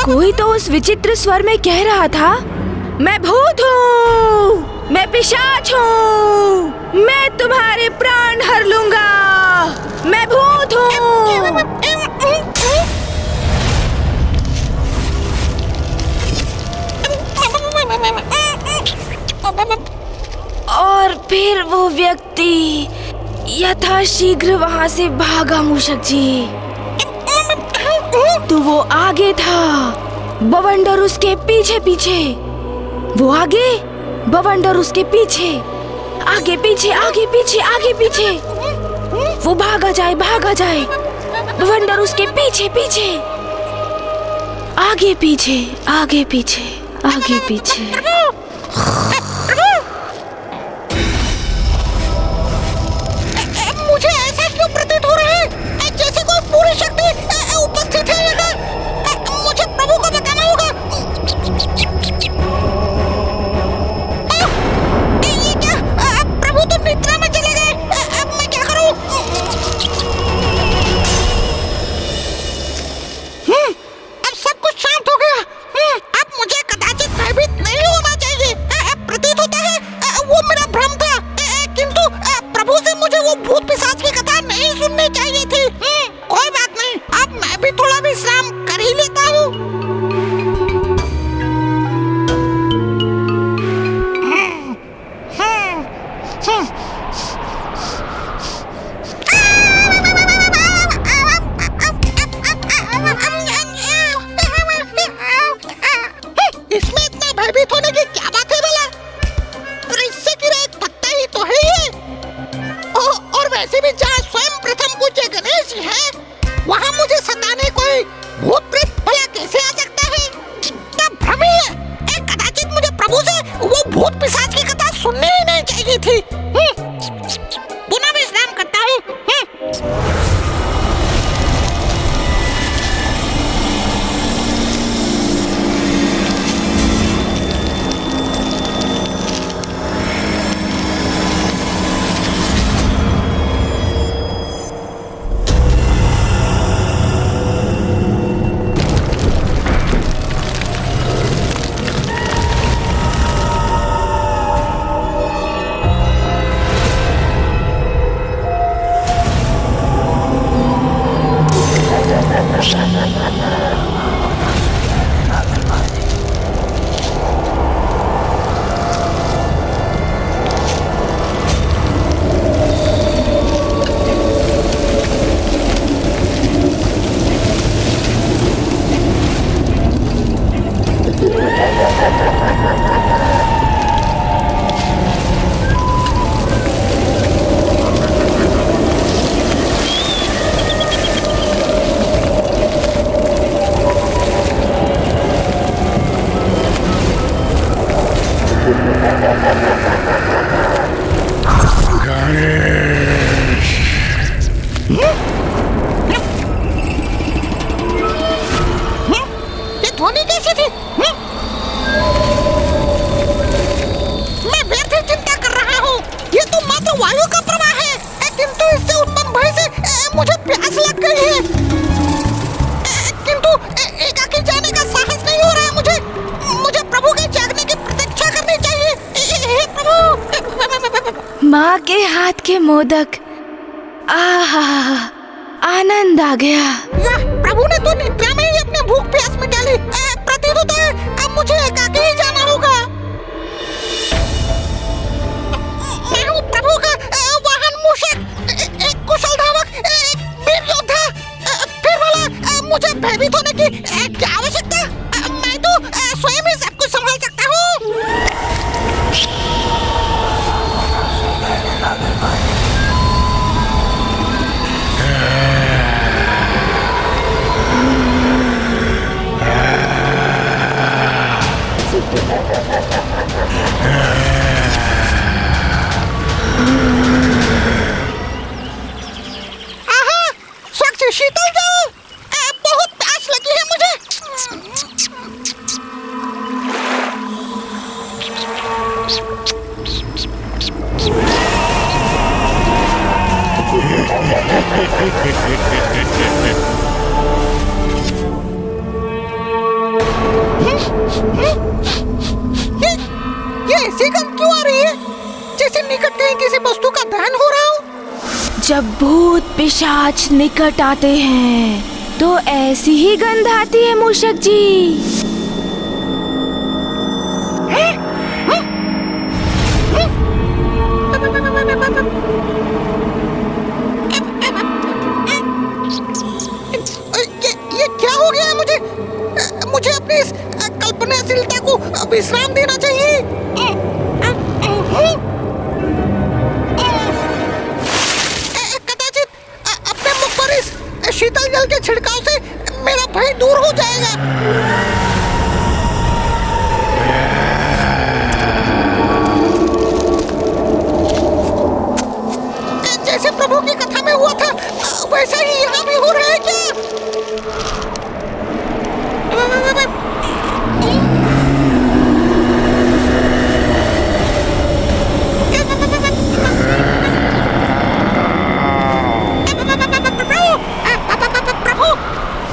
कोई तो उस विचित्र स्वर में कह रहा था, मैं भूत हूँ, मैं पिशाच हूँ, मैं तुम्हारे प्राण हर लूंगा, मैं भूत हूँ। और फिर वो व्यक्ति यथाशीघ्र वहाँ से भागा। मूषक जी, तो वो आगे था, बवंडर उसके पीछे पीछे, वो आगे, बवंडर उसके पीछे, आगे पीछे आगे पीछे आगे पीछे, वो भागा जाए, बवंडर उसके पीछे पीछे, आगे पीछे आगे पीछे आगे पीछे। मुझे ऐसा क्यों प्रतीत हो रहा है जैसे कोई पूरी शक्ति उपस्थित है यहाँ। मुझे प्रभु को बताना होगा। ये क्या, प्रभु तो निद्रा में चले गए। अब मैं क्या करूं? अब सब कुछ शांत हो गया। अब मुझे कदाचित भयभीत नहीं होना चाहिए। प्रतीत होता है वो मेरा भ्रम था, किंतु प्रभु से मुझे वो भूत पिशाच की कथा नहीं सुननी चाहिए थी। कोई बात नहीं, अब मैं भी थोड़ा विश्राम कर ही लेता हूँ। इसमें इतना भयभीत होने की क्या बात है भला? और इससे गिरा एक पत्ता ही तो है ये। और वैसे भी जहाँ स्वयं प्रथम पूज्य गणेश जी हैं, वहाँ मुझे सताने कोई भूत प्रेत भला कैसे आ सकता है? क्या भ्रम ही है। कदाचित मुझे प्रभु से वो भूत पिशाच की कथा सुननी ही नहीं चाहिए थी। पुनः विश्राम करता हूँ। ये ध्वनि कैसी थी? मैं व्यर्थ ही चिंता कर रहा हूँ। ये तो मात्र वायु का प्रवाह है, किंतु इससे उत्पन्न भय से मुझे प्यास लग गई है। किंतु एकाकी जाने का साहस नहीं हो रहा है मुझे प्रभु के जागने की प्रतीक्षा करनी चाहिए। हे प्रभु। माँ के हाथ के मोदक, आहा, आनंद आ गया। वाह, प्रभु ने तो निद्रा में ही अपने भूख प्यास मिटा ली। प्रतीत होता है अब मुझे एकाकी ही जाना होगा। मैं हूँ प्रभु का वाहन मूषक, एक कुशल धावक, एक वीर योद्धा। फिर भला मुझे भयभीत होने की क्या आवश्यकता? मैं तो स्वयं ही सब कुछ संभाल सकता हूँ। आहा, स्वच्छ शीतल जल, बहुत प्यास लगी है मुझे। जब भूत पिशाच निकट आते हैं तो ऐसी ही गंध आती है मूषक जी। ये क्या हो गया है मुझे? मुझे अपनी इस कल्पनाशीलता को विश्राम देना चाहिए। कदाचित अपने मुख पर इस शीतल जल के छिड़काव से मेरा भय दूर हो जाएगा। जैसे प्रभु की कथा में हुआ था वैसा ही यहाँ भी हो रहा है क्या?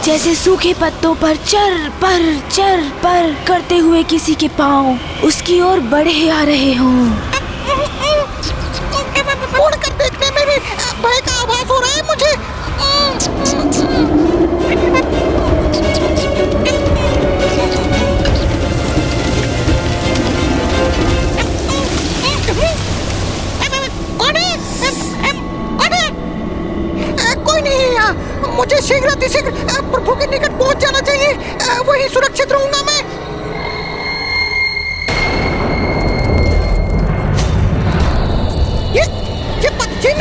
जैसे सूखे पत्तों पर चर पर करते हुए किसी के पांव उसकी ओर बढ़े आ रहे हों। उड़कर देखने में भी भय का आभास हो रहा है मुझे। कोई नहीं है यहाँ। मुझे शीघ्र अतिशीघ्र प्रभु के निकट पहुंच जाना चाहिए। वहीं सुरक्षित रहूंगा मैं। ये पक्षी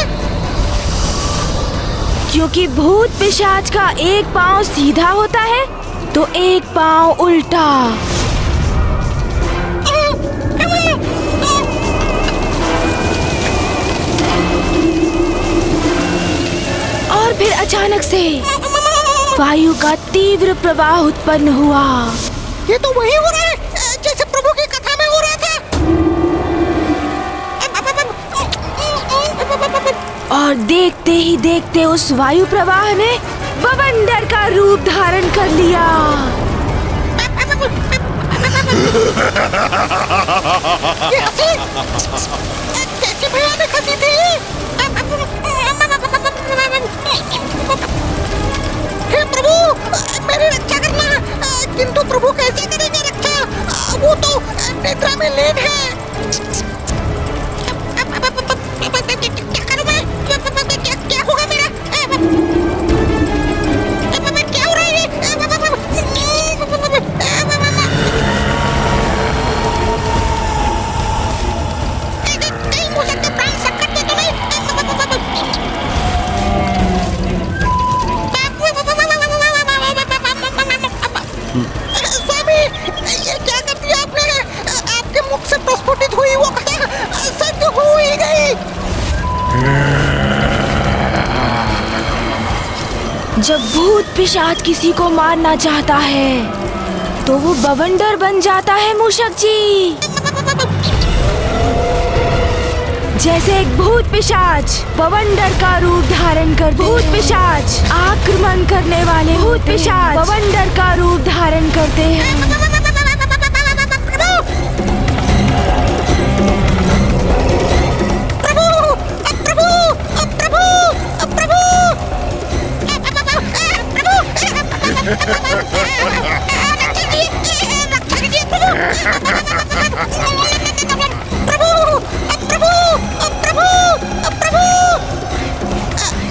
क्योंकि भूत पिशाच का एक पांव सीधा होता है तो एक पांव उल्टा। और फिर अचानक से वायु का तीव्र प्रवाह उत्पन्न हुआ। ये तो वही हो रहा है जैसे प्रभु की कथा में हो रहा था। और देखते ही देखते उस वायु प्रवाह ने बवंडर का रूप धारण कर लिया। ये हंसी कैसी भयानक हंसी थी। हे प्रभु मेरी रक्षा करना। किंतु प्रभु कैसे करेंगे रक्षा? वो तो निद्रा में लीन है। क्या करूं मैं? क्या होगा मेरा? क्या हो रहा है? कहीं मुझे अपने प्राण संकट में तो नहीं? स्वामी ये क्या कर दिया आपने? आपके मुख से प्रस्फुटित हुई वो कथा सच हो ही गई। जब भूत पिशाच किसी को मारना चाहता है तो वो बवंडर बन जाता है मूषक जी। जैसे एक भूत पिशाच बवंडर का रूप धारण कर भूत पिशाच आक्रमण करने वाले भूत पिशाच बवंडर का रूप धारण करते हैं।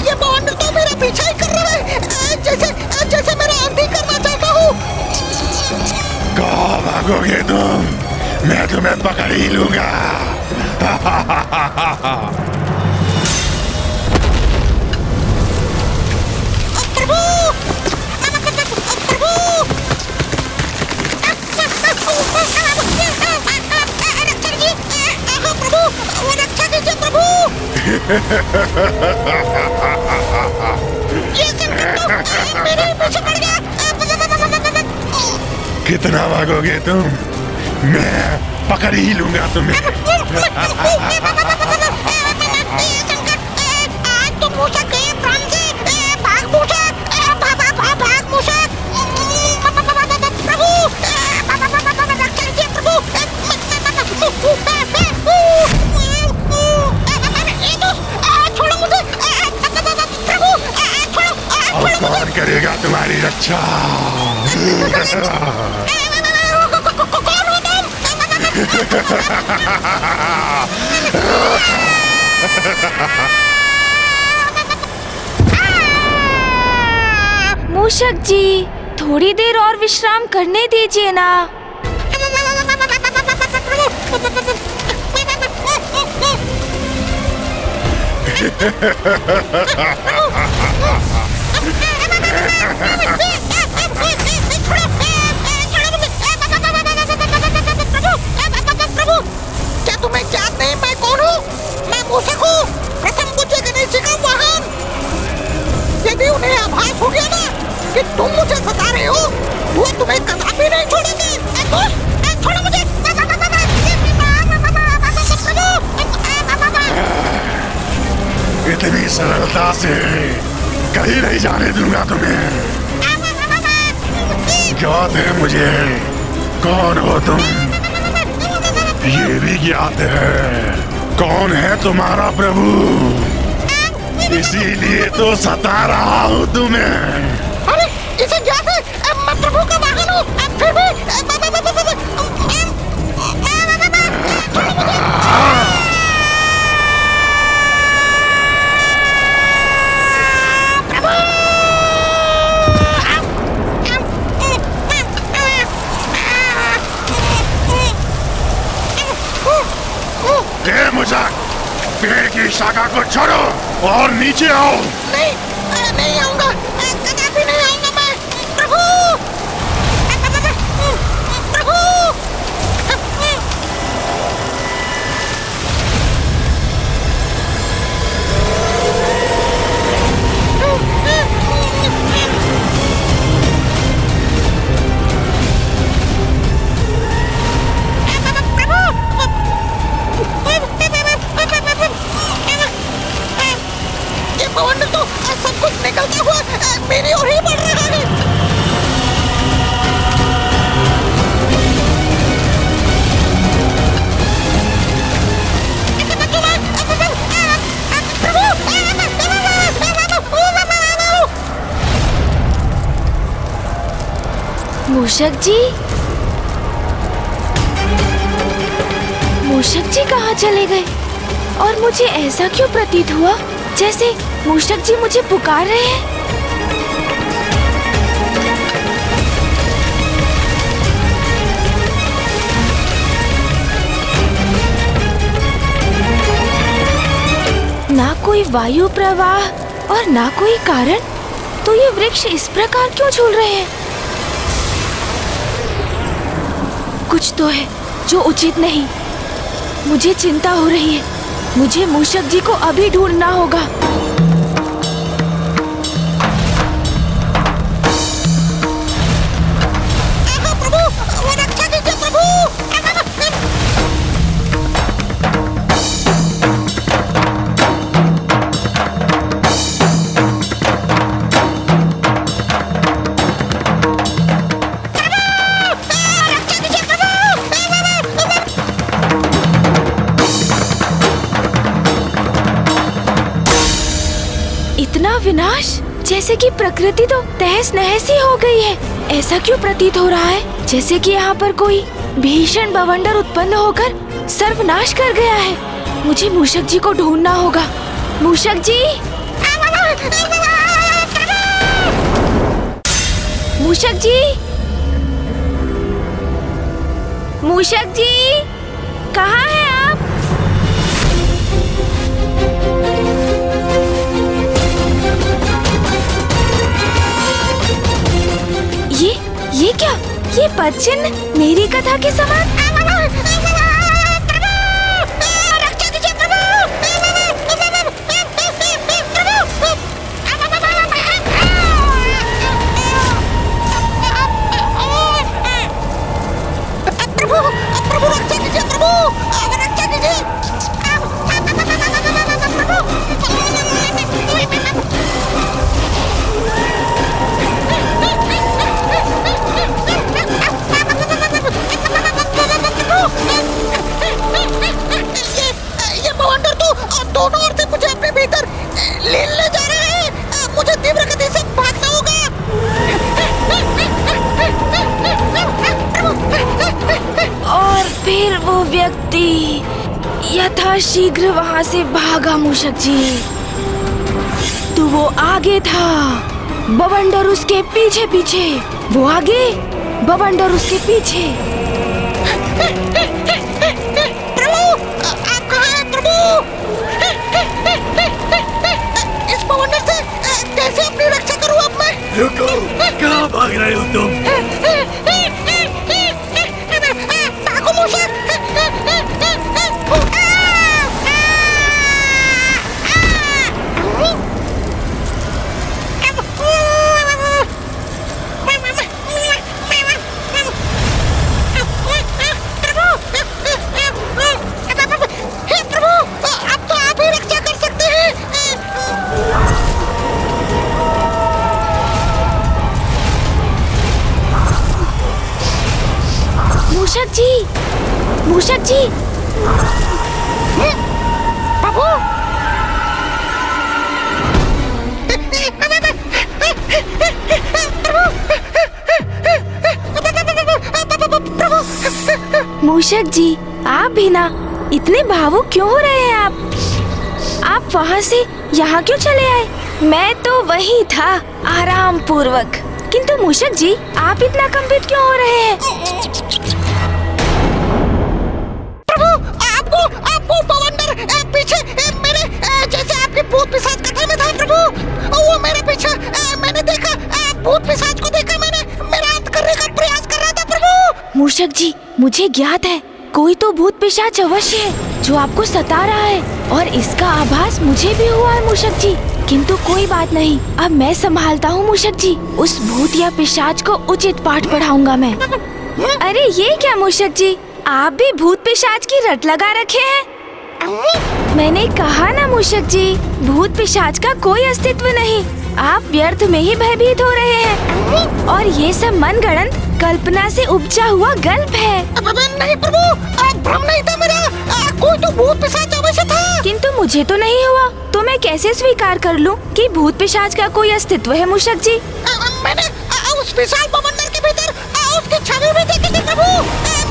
ये बवंडर तो मेरा पीछा ही कर रहा है जैसे मेरा आंधी करना चाहता हूँ। कहाँ भागोगे तुम? मैं तुम्हें पकड़ ही लूंगा। कितना भागोगे तुम? मैं पकड़ ही लूंगा तुम्हें। आज तो मूषक गए प्राण से। भाग मूषक, भाग मूषक। प्रभु रक्षा कीजिए प्रभु। छोड़ो मुझे। कौन करेगा तुम्हारी रक्षा? कौन हो तुम? मूषक जी, थोड़ी देर और विश्राम करने दीजिए ना। क्या तुम्हें याद नहीं मैं कौन हूँ? मैं मूषक हूँ, प्रथम पूज्य गणेश जी का वाहन। यदि उन्हें आभास हो गया ना कि तुम मुझे सता रहे हो, वो तुम्हें कदापि नहीं छोड़ेंगे। छोड़ो मुझे। इतनी सरलता से कहीं नहीं जाने दूंगा तुम्हें। ज्ञात है मुझे कौन हो तुम, ये भी ज्ञात है कौन है तुम्हारा प्रभु, इसीलिए तो सता रहा हूँ तुम्हें। अरे इसे ज्ञात है, मैं प्रभु का वाहन हूँ, फिर भी पेड़ की शाखा को छोड़ो और नीचे आओ। नहीं आऊंगा, कदापि नहीं आऊंगा मैं। प्रभु, प्रभु। बवंडर तो सब कुछ निकलता हुआ मेरी ओर ही बढ़ रहा है। मूषक जी, मूषक जी कहाँ चले गए? और मुझे ऐसा क्यों प्रतीत हुआ जैसे मूषक जी मुझे पुकार रहे हैं? ना कोई वायु प्रवाह और ना कोई कारण, तो ये वृक्ष इस प्रकार क्यों झूल रहे हैं? कुछ तो है जो उचित नहीं। मुझे चिंता हो रही है। मुझे मूषक जी को अभी ढूंढना होगा। इतना विनाश, जैसे कि प्रकृति तो तहस नहस ही हो गई है। ऐसा क्यों प्रतीत हो रहा है जैसे कि यहाँ पर कोई भीषण बवंडर उत्पन्न होकर सर्वनाश कर गया है। मुझे मूषक जी को ढूंढना होगा। मूषक जी, मूषक जी, मूषक जी, कहाँ हैं आप? ये क्या? ये पद चिन्ह मेरी कथा के समान। यथाशीघ्र वहाँ से भागा मूषक जी। तो वो आगे था, बवंडर उसके पीछे पीछे। वो आगे, बवंडर उसके पीछे। प्रभु, आप कहाँ हैं प्रभु? इस बवंडर से कैसे अपनी रक्षा करूँ अब मैं? रुको, कहाँ भाग रहे हो तुम? भागो मूषक! मूषक जी, मूषक जी, प्रभु! मूषक जी, आप भी ना इतने भावुक क्यों हो रहे हैं आप वहाँ से यहाँ क्यों चले आए? मैं तो वही था आराम पूर्वक। किंतु मूषक जी, आप इतना कंपित क्यों हो रहे हैं? प्रभु, आपको बवंडर पीछे मेरे जैसे आपके भूत पिशाच कथा में था प्रभु। वो मेरे पीछे मैंने देखा, भूत पिशाच को देखा मैंने, मेरा अंत करने का प्रयास कर रहा था प्रभु। मूषक जी, मुझे ज्ञात है कोई तो भूत पिशाच अवश्य है जो आपको सता रहा है, और इसका आभास मुझे भी हुआ है मूषक जी। किंतु कोई बात नहीं, अब मैं संभालता हूँ मूषक जी। उस भूत या पिशाच को उचित पाठ पढ़ाऊंगा मैं। अरे ये क्या मूषक जी, आप भी भूत पिशाच की रट लगा रखे हैं। मैंने कहा ना मूषक जी, भूत पिशाच का कोई अस्तित्व नहीं। आप व्यर्थ में ही भयभीत हो रहे हैं, और ये सब मनगढ़ंत कल्पना से उपजा हुआ गल्प है। नहीं प्रभु, भ्रम नहीं था मेरा, कोई तो भूत पिशाच अवश्य था। किंतु मुझे तो नहीं हुआ, तो मैं कैसे स्वीकार कर लूं कि भूत पिशाच का कोई अस्तित्व है मूषक जी? मैंने उस विशाल बवंडर के भीतर उसकी छवि भी देखी थी प्रभु,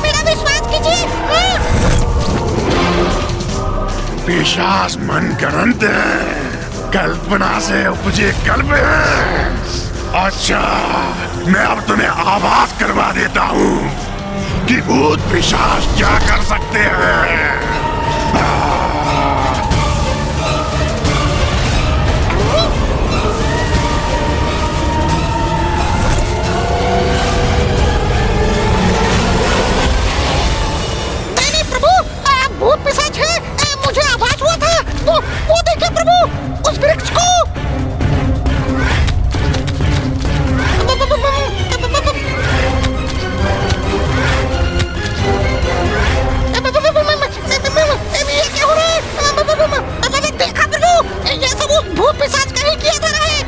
मेरा विश्वास कीजिए। पिशाच मनगढ़ंत है, कल्पना से उपजे कल्प है। अच्छा, मैं अब तुम्हें आभास करवा देता हूँ कि भूत पिशाच क्या कर सकते हैं। नहीं प्रभु, भूत पिशाच है, मुझे आभास हुआ था। वो देखिए प्रभु, उस वृक्ष को। ये क्या हो रहा है? मैंने देखा प्रभु, ये सब उस भूत पिशाच का ही किया जा रहा है।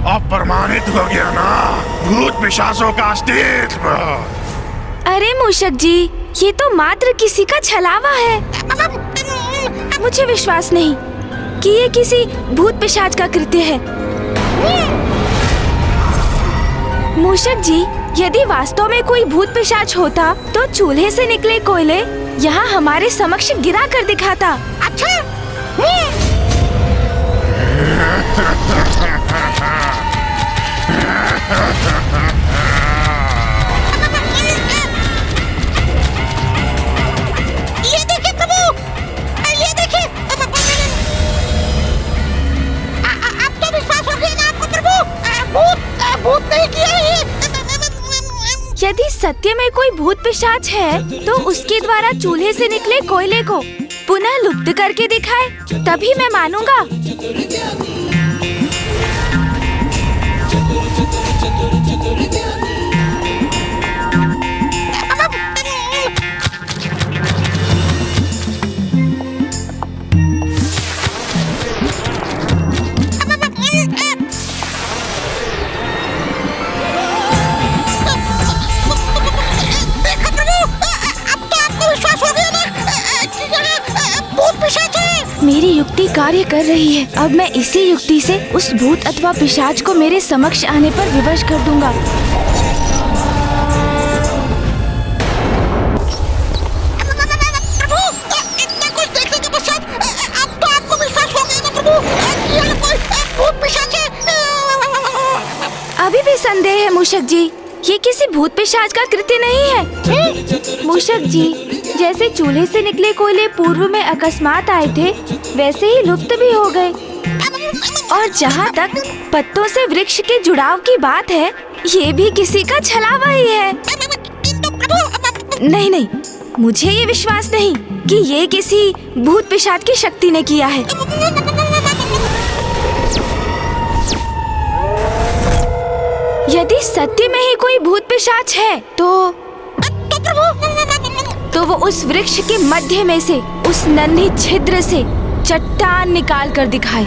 अब प्रमाणित हो गया ना भूत पिशाचों का अस्तित्व। अरे मूषक जी, ये तो मात्र किसी का छलावा है। मुझे विश्वास नहीं कि ये किसी भूत पिशाच का कृत्य है। मूषक जी, यदि वास्तव में कोई भूत पिशाच होता तो चूल्हे से निकले कोयले यहाँ हमारे समक्ष गिरा कर दिखाता। अच्छा, ये देखिए प्रभु, ये देखिए। अब तो विश्वास हो गया ना आपको प्रभु, भूत नहीं किया ये। यदि सत्य में कोई भूत पिशाच है तो उसके द्वारा चूल्हे से निकले कोयले को पुनः लुप्त करके दिखाए, तभी मैं मानूंगा। मेरी युक्ति कार्य कर रही है। अब मैं इसी युक्ति से उस भूत अथवा पिशाच को मेरे समक्ष आने पर विवश कर दूंगा। अभी भी संदेह है मूषक जी, ये किसी भूत पिशाच का कृत्य नहीं है। मूषक जी, जैसे चूल्हे से निकले कोयले पूर्व में अकस्मात आए थे, वैसे ही लुप्त भी हो गए। और जहाँ तक पत्तों से वृक्ष के जुड़ाव की बात है, ये भी किसी का छलावा ही है। नहीं नहीं, मुझे ये विश्वास नहीं कि ये किसी भूत पिशाच की शक्ति ने किया है। यदि सत्य में ही कोई भूत पिशाच है तो वो उस वृक्ष के मध्य में से, उस नन्हे छिद्र से चट्टान निकाल कर दिखाए।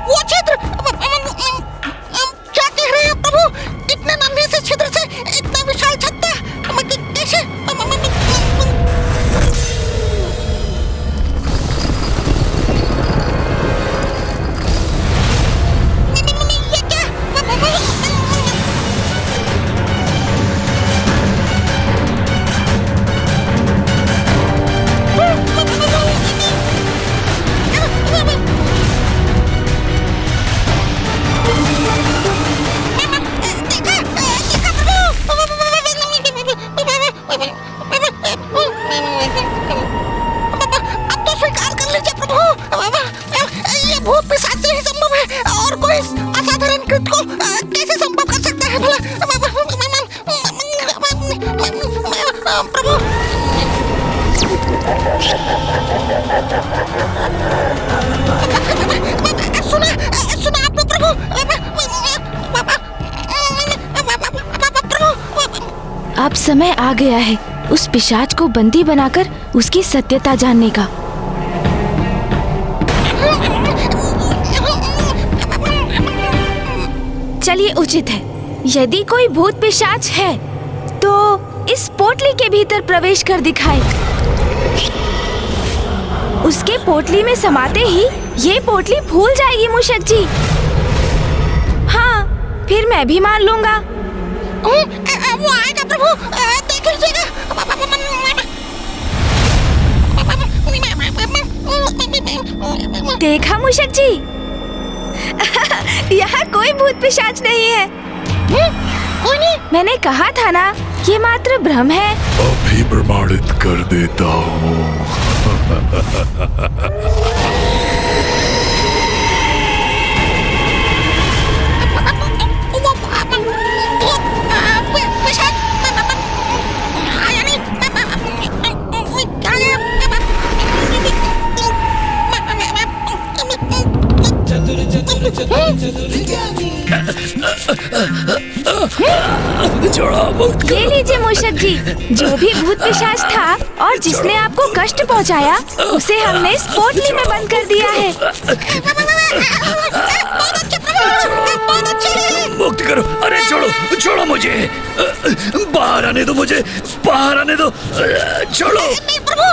वो छिद्र, क्या कह रहे हैं प्रभु? इतने नन्हे से छिद्र से इतना विशाल छत्ता कैसे? ये क्या? अब तो स्वीकार कर लीजिए प्रभु, ये भूत पिशाच से ही संभव है, और कोई इस असाधारण कृत्य को कैसे संभव कर सकता है भला? प्रभु, सुना आपने प्रभु? अब समय आ गया है उस पिशाच को बंदी बनाकर उसकी सत्यता जानने का। चलिए, उचित है, यदि कोई भूत पिशाच है तो इस पोटली के भीतर प्रवेश कर दिखाए। उसके पोटली में समाते ही ये पोटली फूल जाएगी मूषक जी। हाँ, फिर मैं भी मान लूंगा। वो आएगा प्रभु, देख लीजिएगा। देखा मूषक जी, यहाँ कोई भूत पिशाच नहीं है। कोई नहीं? मैंने कहा था ना, ये मात्र भ्रम है। अभी प्रमाणित कर देता हूँ। ये लीजिए मूषक जी, जो भी भूत पिशाच था और जिसने आपको कष्ट पहुंचाया, उसे हमने इस पोटली में बंद कर दिया है। मुक्त करो! अरे छोड़ो मुझे! बाहर आने दो मुझे! बाहर आने दो! छोड़ो! नहीं प्रभु,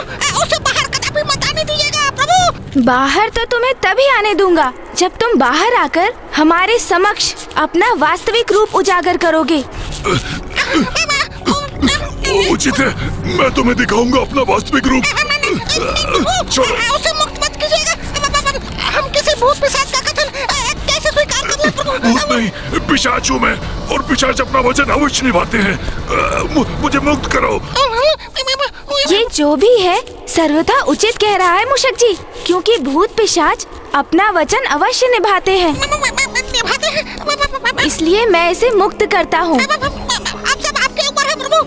उसे बाहर कदापि मत आने दीजिएगा प्रभु। बाहर तो तुम्हें तभी आने दूंगा जब तुम बाहर आकर हमारे समक्ष अपना वास्तविक रूप उजागर करोगे। उचित है, मैं तुम्हें दिखाऊंगा अपना वास्तविक रूप। छोड़ो, उसे मुक्त मत कीजिएगा। हम किसी भूत पिशाच का कथन कैसे स्वीकार कर लें प्रभु? भूत नहीं, पिशाच हूँ मैं, और पिशाच अपना वचन अवश्य निभाते हैं। मुझे मुक्त करो। ये जो भी है सर्वथा उचित कह रहा है मूषक जी, क्योंकि भूत पिशाच अपना वचन अवश्य निभाते हैं, इसलिए मैं इसे मुक्त करता हूँ। अब सब आपके ऊपर है प्रभु।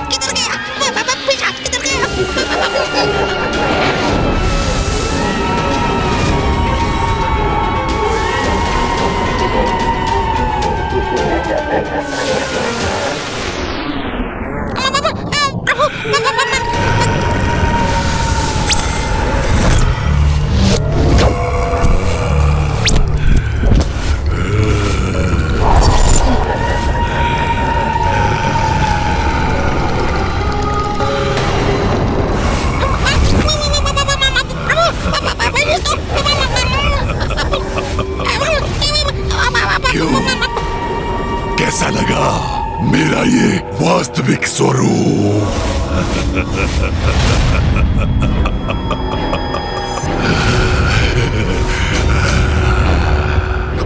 किधर गया? पिशाच किधर गया? कैसा लगा मेरा ये वास्तविक स्वरूप?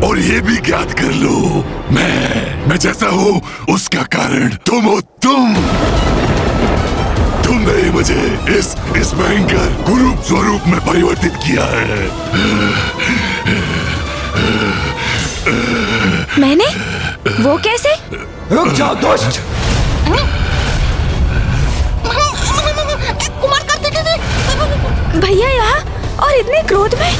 और ये भी ज्ञात कर लो, मैं जैसा हूँ उसका कारण तुम हो। तुमने ही मुझे इस भयंकर कुरूप स्वरूप में परिवर्तित किया है। मैंने? वो कैसे? रुक जाओ दुष्ट! कुमार कार्तिकेय जी! भैया यहाँ और इतने क्रोध में?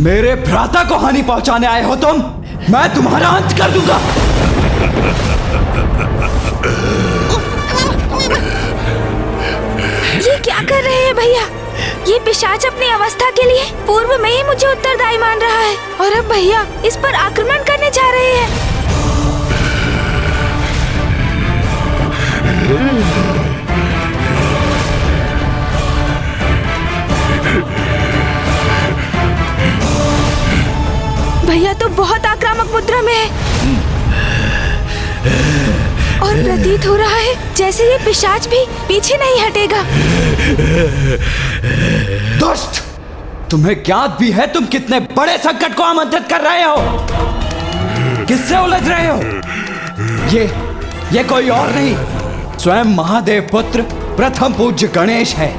मेरे भ्राता को हानि पहुंचाने आए हो तुम? मैं तुम्हारा अंत कर दूंगा। ये क्या कर रहे हैं भैया? ये पिशाच अपनी अवस्था के लिए पूर्व में ही मुझे उत्तरदायी मान रहा है और अब भैया इस पर आक्रमण करने जा रहे हैं। भैया तो बहुत आक्रामक मुद्रा में है और प्रतीत हो रहा है जैसे ये पिशाच भी पीछे नहीं हटेगा। दुष्ट! तुम्हें ज्ञात भी है तुम कितने बड़े संकट को आमंत्रित कर रहे हो? किससे उलझ रहे हो? ये कोई और नहीं, स्वयं महादेव पुत्र प्रथम पूज्य गणेश है।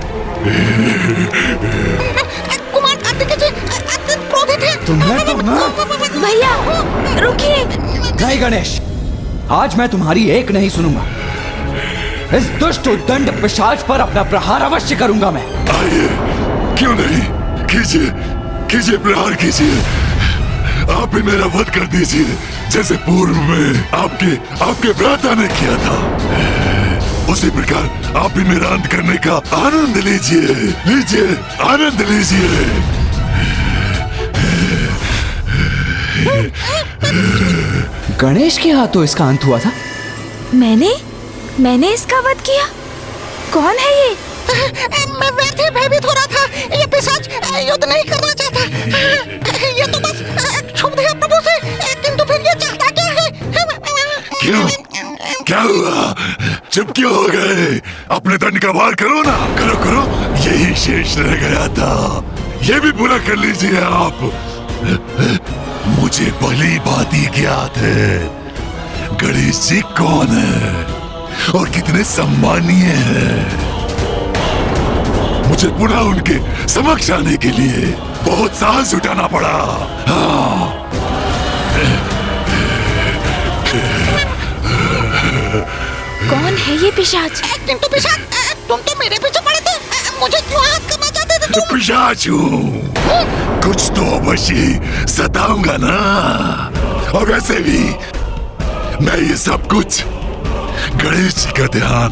कुमार कार्तिकेय जी अत्यंत क्रोधित हैं। तुम्हें भैया रुकिए। नहीं गणेश, आज मैं तुम्हारी एक नहीं सुनूंगा। इस दुष्ट उद्दंड पिशाच पर अपना प्रहार अवश्य करूंगा मैं। आइए, क्यों नहीं? कीजिए प्रहार कीजिए। आप भी मेरा वध कर दीजिए जैसे पूर्व में आपके भ्राता ने किया था। उसी प्रकार आप भी मेरा अंत करने का आनंद लीजिए, आनंद लीजिए। गणेश के हाथों इसका अंत हुआ था? मैंने इसका वध किया? कौन है ये? मैं वैसे ही भयभीत हो रहा था। ये पिशाच युद्ध नहीं करना चाहता। ये तो बस क्षुब्ध है प्रभु से, किंतु फिर ये चाहता क्या है? क्यों? क्या हुआ? चुप क्यों हो गए? अपने दंड का वार करो ना, करो। यही शेष रह गया था, ये भी पूरा कर लीजिए आप। मुझे भली भांति ज्ञात है गणेश जी कौन है और कितने सम्मानीय हैं। मुझे पुनः उनके समक्ष आने के लिए बहुत साहस जुटाना पड़ा। हाँ। कौन है ये पिशाच? किंतु पिशाच तुम तो मेरे पीछे पड़े थे, मुझे क्यों हाथ करना चाहते थे? तो पिशाच हूँ, कुछ तो अवश्य सताऊंगा ना। और वैसे भी मैं ये सब कुछ गणेश जी का ध्यान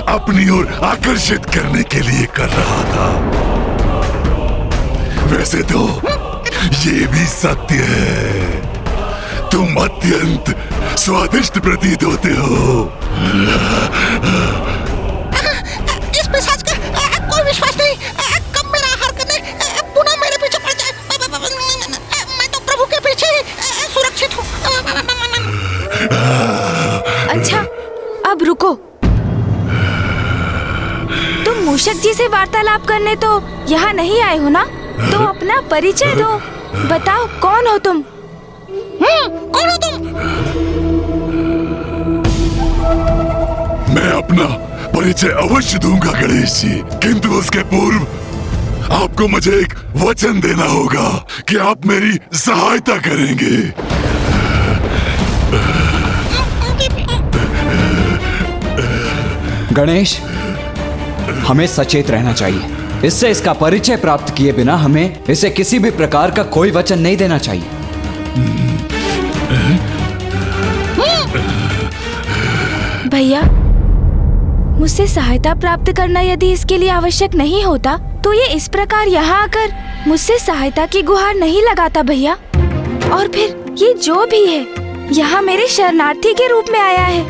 अपनी ओर आकर्षित करने के लिए कर रहा था। वैसे तो ये भी सत्य है, तुम अत्यंत स्वादिष्ट प्रतीत होते हो। इस पिशाच का कोई विश्वास नहीं। कब मेरा आहार करने पुनः मेरे पीछे पड़ जाए। मैं तो प्रभु के पीछे ही सुरक्षित हूँ। अच्छा अब रुको, तुम मूषक जी से वार्तालाप करने तो यहाँ नहीं आए हो ना? तो अपना परिचय दो, बताओ कौन हो तुम? कौन हो तुम? मैं अपना परिचय अवश्य दूंगा गणेश जी, किंतु उसके पूर्व आपको मुझे एक वचन देना होगा कि आप मेरी सहायता करेंगे। गणेश, हमें सचेत रहना चाहिए। इससे इसका परिचय प्राप्त किए बिना हमें इसे किसी भी प्रकार का कोई वचन नहीं देना चाहिए। भैया, मुझसे सहायता प्राप्त करना यदि इसके लिए आवश्यक नहीं होता तो ये इस प्रकार यहाँ आकर मुझसे सहायता की गुहार नहीं लगाता भैया। और फिर ये जो भी है यहाँ मेरे शरणार्थी के रूप में आया है,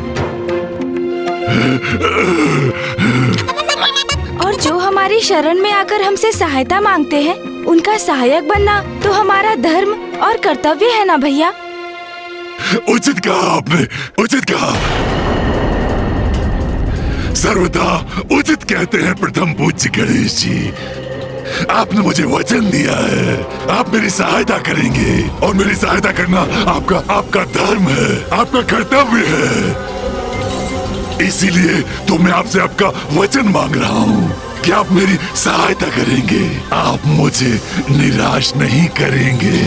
और जो हमारी शरण में आकर हमसे सहायता मांगते हैं उनका सहायक बनना तो हमारा धर्म और कर्तव्य है ना भैया। उचित कहा आपने, उचित कहा। सर्वथा उचित कहते हैं प्रथम पूज्य गणेश जी। आपने मुझे वचन दिया है, आप मेरी सहायता करेंगे और मेरी सहायता करना आपका धर्म है, आपका कर्तव्य है। इसीलिए तो मैं आपसे आपका वचन मांग रहा हूँ कि आप मेरी सहायता करेंगे, आप मुझे निराश नहीं करेंगे।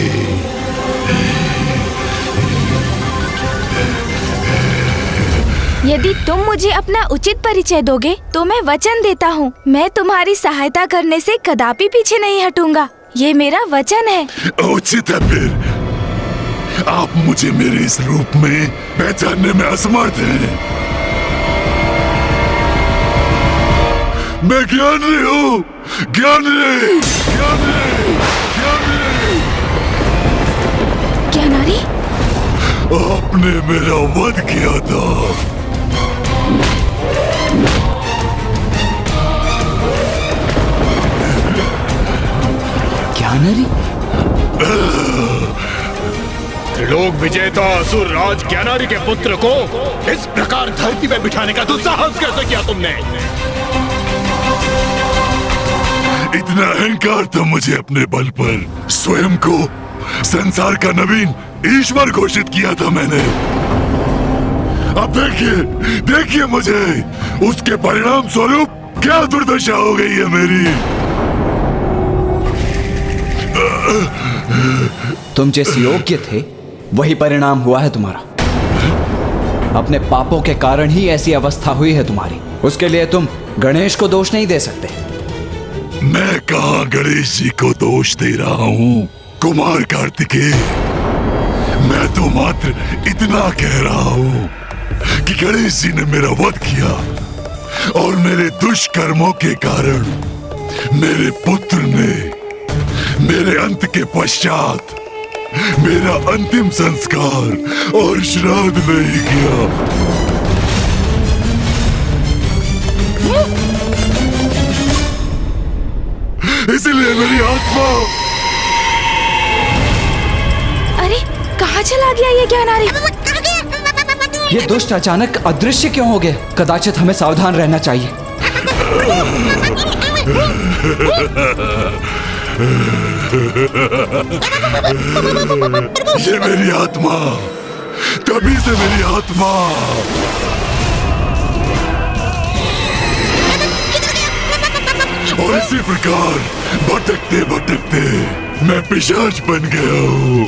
यदि तुम मुझे अपना उचित परिचय दोगे तो मैं वचन देता हूँ, मैं तुम्हारी सहायता करने से कदापि पीछे नहीं हटूंगा। ये मेरा वचन है। उचित है फिर। आप मुझे मेरे इस रूप में पहचानने में असमर्थ हैं। मैं ज्ञानी हूँ, ज्ञानी, ज्ञानी, ज्ञानी। ज्ञानारी, आपने मेरा वध किया था। ज्ञानारी, त्रिलोक विजेता असुर राज ज्ञानारी के पुत्र को इस प्रकार धरती में बिठाने का दुस्साहस कैसे किया तुमने? इतना अहंकार था मुझे अपने बल पर। स्वयं को संसार का नवीन ईश्वर घोषित किया था मैंने। अब देखिए, देखिए मुझे, उसके परिणाम स्वरूप क्या दुर्दशा हो गई है मेरी। तुम जिस योग्य थे वही परिणाम हुआ है तुम्हारा। अपने पापों के कारण ही ऐसी अवस्था हुई है तुम्हारी। उसके लिए तुम गणेश को दोष नहीं दे सकते। मैं कहाँ गणेश जी को दोष दे रहा हूँ कुमार कार्तिकेय। मैं तो मात्र इतना कह रहा हूँ कि गणेश जी ने मेरा वध किया और मेरे दुष्कर्मों के कारण मेरे पुत्र ने मेरे अंत के पश्चात मेरा अंतिम संस्कार और श्राद्ध नहीं किया। इसलिए मेरी आत्मा। अरे कहाँ चला गया ये ज्ञानारी? ये दुष्ट अचानक अदृश्य क्यों हो गए? कदाचित हमें सावधान रहना चाहिए। ये मेरी आत्मा, तभी से मेरी आत्मा। और इसी प्रकार भटकते भटकते मैं पिशाच बन गया हूँ।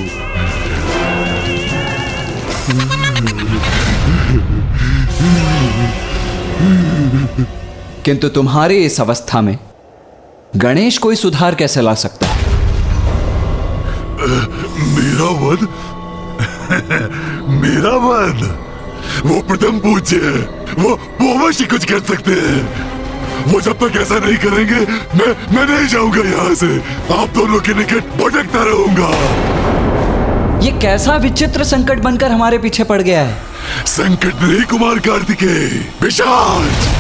किंतु तुम्हारी इस अवस्था में गणेश कोई सुधार कैसे ला सकता है? मेरा वध? मेरा वध? वो प्रथम पूज्य है, वो अवश्य कुछ कर सकते हैं। वो जब तक ऐसा नहीं करेंगे मैं नहीं जाऊंगा यहाँ से। आप दोनों के निकट भटकता रहूंगा। ये कैसा विचित्र संकट बनकर हमारे पीछे पड़ गया है? संकट नहीं कुमार कार्तिकेय, पिशाच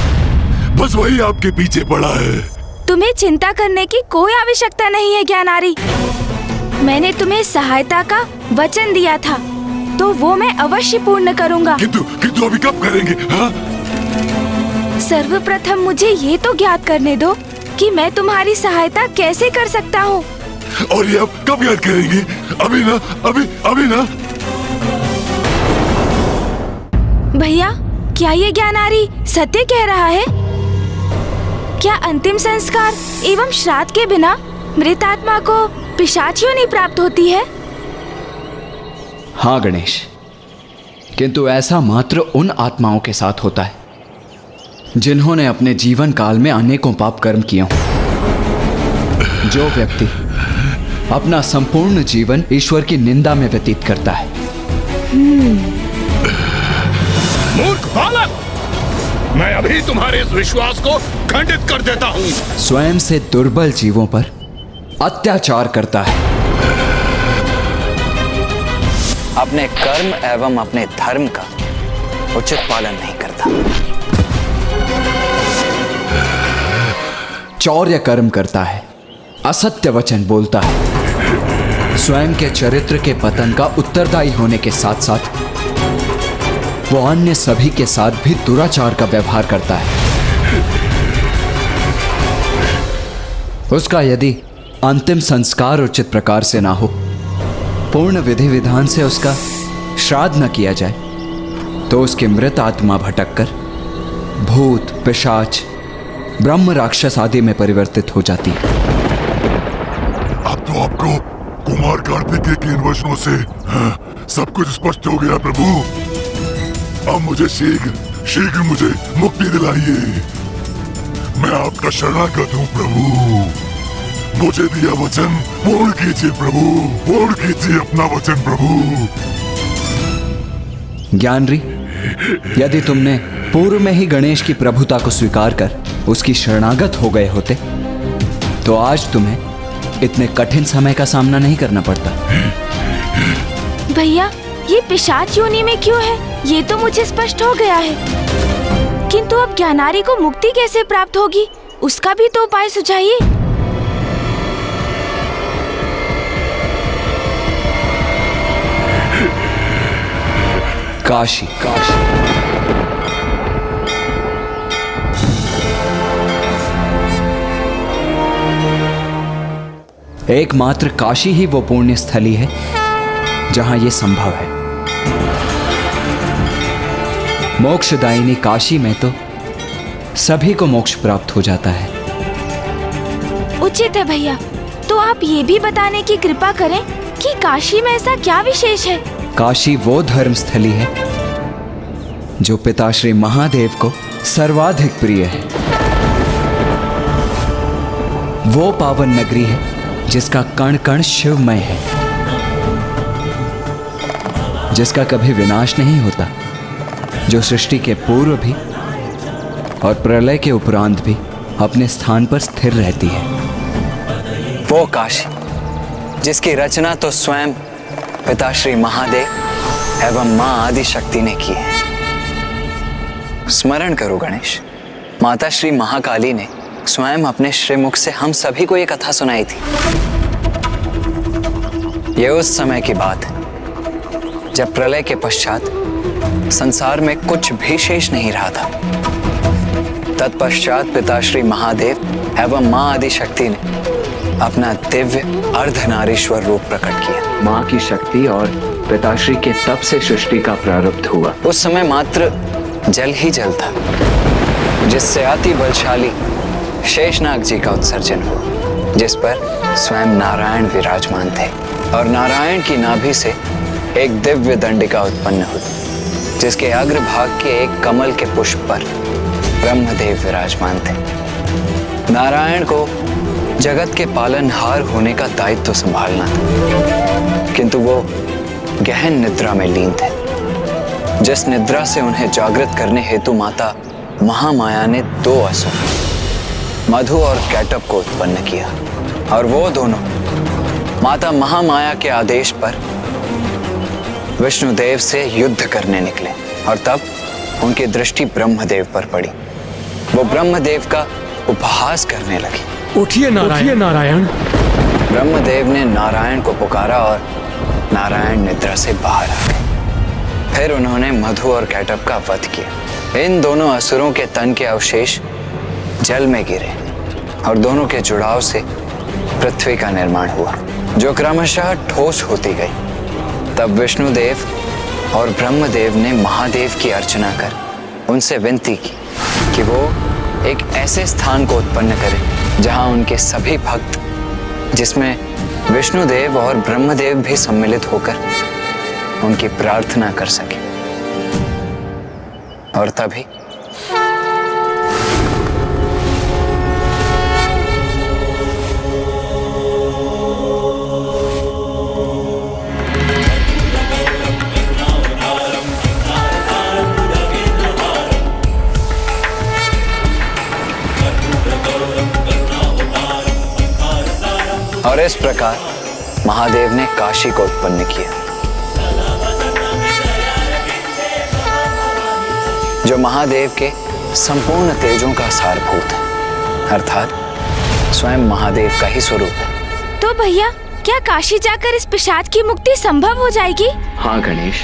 बस वही आपके पीछे पड़ा है। तुम्हें चिंता करने की कोई आवश्यकता नहीं है ज्ञानारी। मैंने तुम्हें सहायता का वचन दिया था तो वो मैं अवश्य पूर्ण करूंगा। किंतु अभी कब करेंगे? हाँ? सर्वप्रथम मुझे ये तो ज्ञात करने दो कि मैं तुम्हारी सहायता कैसे कर सकता हूँ। और ये अब कब याद करेंगे? अभी ना, अभी ना। भैया, क्या ये ज्ञानारी सत्य कह रहा है? क्या अंतिम संस्कार एवं श्राद्ध के बिना मृत आत्मा को पिशाच योनि प्राप्त होती है? हाँ गणेश, किंतु ऐसा मात्र उन आत्माओं के साथ होता है जिन्होंने अपने जीवन काल में अनेकों पाप कर्म किए हों। जो व्यक्ति अपना संपूर्ण जीवन ईश्वर की निंदा में व्यतीत करता है। मूर्ख बालक, मैं अभी तुम्हारे इस विश्वास को खंडित कर देता हूँ। स्वयं से दुर्बल जीवों पर अत्याचार करता है, अपने कर्म एवं अपने धर्म का उचित पालन नहीं करता, चौर्य कर्म करता है, असत्य वचन बोलता है, स्वयं के चरित्र के पतन का उत्तरदायी होने के साथ साथ वो अन्य सभी के साथ भी दुराचार का व्यवहार करता है। उसका यदि अंतिम संस्कार उचित प्रकार से ना हो, पूर्ण विधि विधान से उसका श्राद्ध न किया जाए, तो उसकी मृत आत्मा भटककर भूत, पिशाच, ब्रह्म, राक्षस आदि में परिवर्तित हो जाती है। अब तो आपको कुमार कार्तिकेय के इन वचनों से सब कुछ स्पष्ट हो गया प्रभु। अब मुझे शीघ्र मुझे मुक्ति दिलाइए। मैं आपका शरणागत हूँ प्रभु। मुझे दिया वचन पूर्ण कीजिए प्रभु, पूर्ण कीजिए अपना वचन प्रभु। ज्ञानरी, यदि तुमने पूर्व में ही गणेश की प्रभुता को स्वीकार कर उसकी शरणागत हो गए होते, तो आज तुम्हें इतने कठिन समय का सामना नहीं करना पड़ता। भैया, ये पिशाच योनि में क्यों है, ये तो मुझे स्पष्ट हो गया है। किंतु अब ज्ञानारी को मुक्ति कैसे प्राप्त होगी, उसका भी तो उपाय सुझाइए। काशी। एकमात्र काशी ही वो पुण्य स्थली है जहां ये संभव है। मोक्षदायिनी काशी में तो सभी को मोक्ष प्राप्त हो जाता है। उचित है भैया, तो आप ये भी बताने की कृपा करें कि काशी में ऐसा क्या विशेष है। काशी वो धर्म स्थली है जो पिता श्री महादेव को सर्वाधिक प्रिय है। वो पावन नगरी है जिसका कण कण शिवमय है, जिसका कभी विनाश नहीं होता, जो सृष्टि के पूर्व भी और प्रलय के उपरांत भी अपने स्थान पर स्थिर रहती है। वो काशी जिसकी रचना तो स्वयं पिता श्री महादेव एवं मां आदि शक्ति ने की है। स्मरण करो गणेश, माता श्री महाकाली ने स्वयं अपने श्रीमुख से हम सभी को ये कथा सुनाई थी। ये उस समय की बात है जब प्रलय के पश्चात संसार में कुछ भी शेष नहीं रहा था। तत्पश्चात पिता श्री महादेव एवं मां आदि शक्ति ने अपना दिव्य अर्धनारीश्वर रूप प्रकट किया। मां की शक्ति और पिताश्री के तप से सृष्टि का प्रारब्ध हुआ। उस समय मात्र जल ही जल था, जिससे अति बलशाली शेषनाग जी का उत्सर्जन हुआ, जिस पर स्वयं नारायण विराजमान थे। और नारायण की नाभि से एक दिव्य दंडिका उत्पन्न हुई, जिसके अग्रभाग के एक कमल के पुष्प पर ब्रह्मदेव विराजमान थे। नारायण को जगत के पालनहार होने का दायित्व संभालना था, किंतु वो गहन निद्रा में लीन थे। जिस निद्रा से उन्हें जागृत करने हेतु माता महामाया ने दो असुर मधु और कैटब को उत्पन्न किया, और वो दोनों माता महामाया के आदेश पर विष्णुदेव से युद्ध करने निकले। और तब उनकी दृष्टि ब्रह्मदेव पर पड़ी। वो ब्रह्मदेव का उपहास करने लगे। उठिए नारायण। ब्रह्मदेव ने नारायण को पुकारा और नारायण निद्रा से बाहर आ गए। फिर उन्होंने मधु और कैटब का वध किया। इन दोनों असुरों के तन के अवशेष जल में गिरे और दोनों के जुड़ाव से पृथ्वी का निर्माण हुआ, जो क्रमशः ठोस होती गई। तब विष्णुदेव और ब्रह्मदेव ने महादेव की अर्चना कर उनसे विनती की कि वो एक ऐसे स्थान को उत्पन्न करें जहां उनके सभी भक्त, जिसमें विष्णुदेव और ब्रह्मदेव भी सम्मिलित होकर उनकी प्रार्थना कर सके। और तभी और इस प्रकार महादेव ने काशी को उत्पन्न किया, जो महादेव के संपूर्ण तेजों का सारभूत है, अर्थात स्वयं महादेव का ही स्वरूप है। तो भैया, क्या काशी जाकर इस पिशाच की मुक्ति संभव हो जाएगी? हाँ गणेश,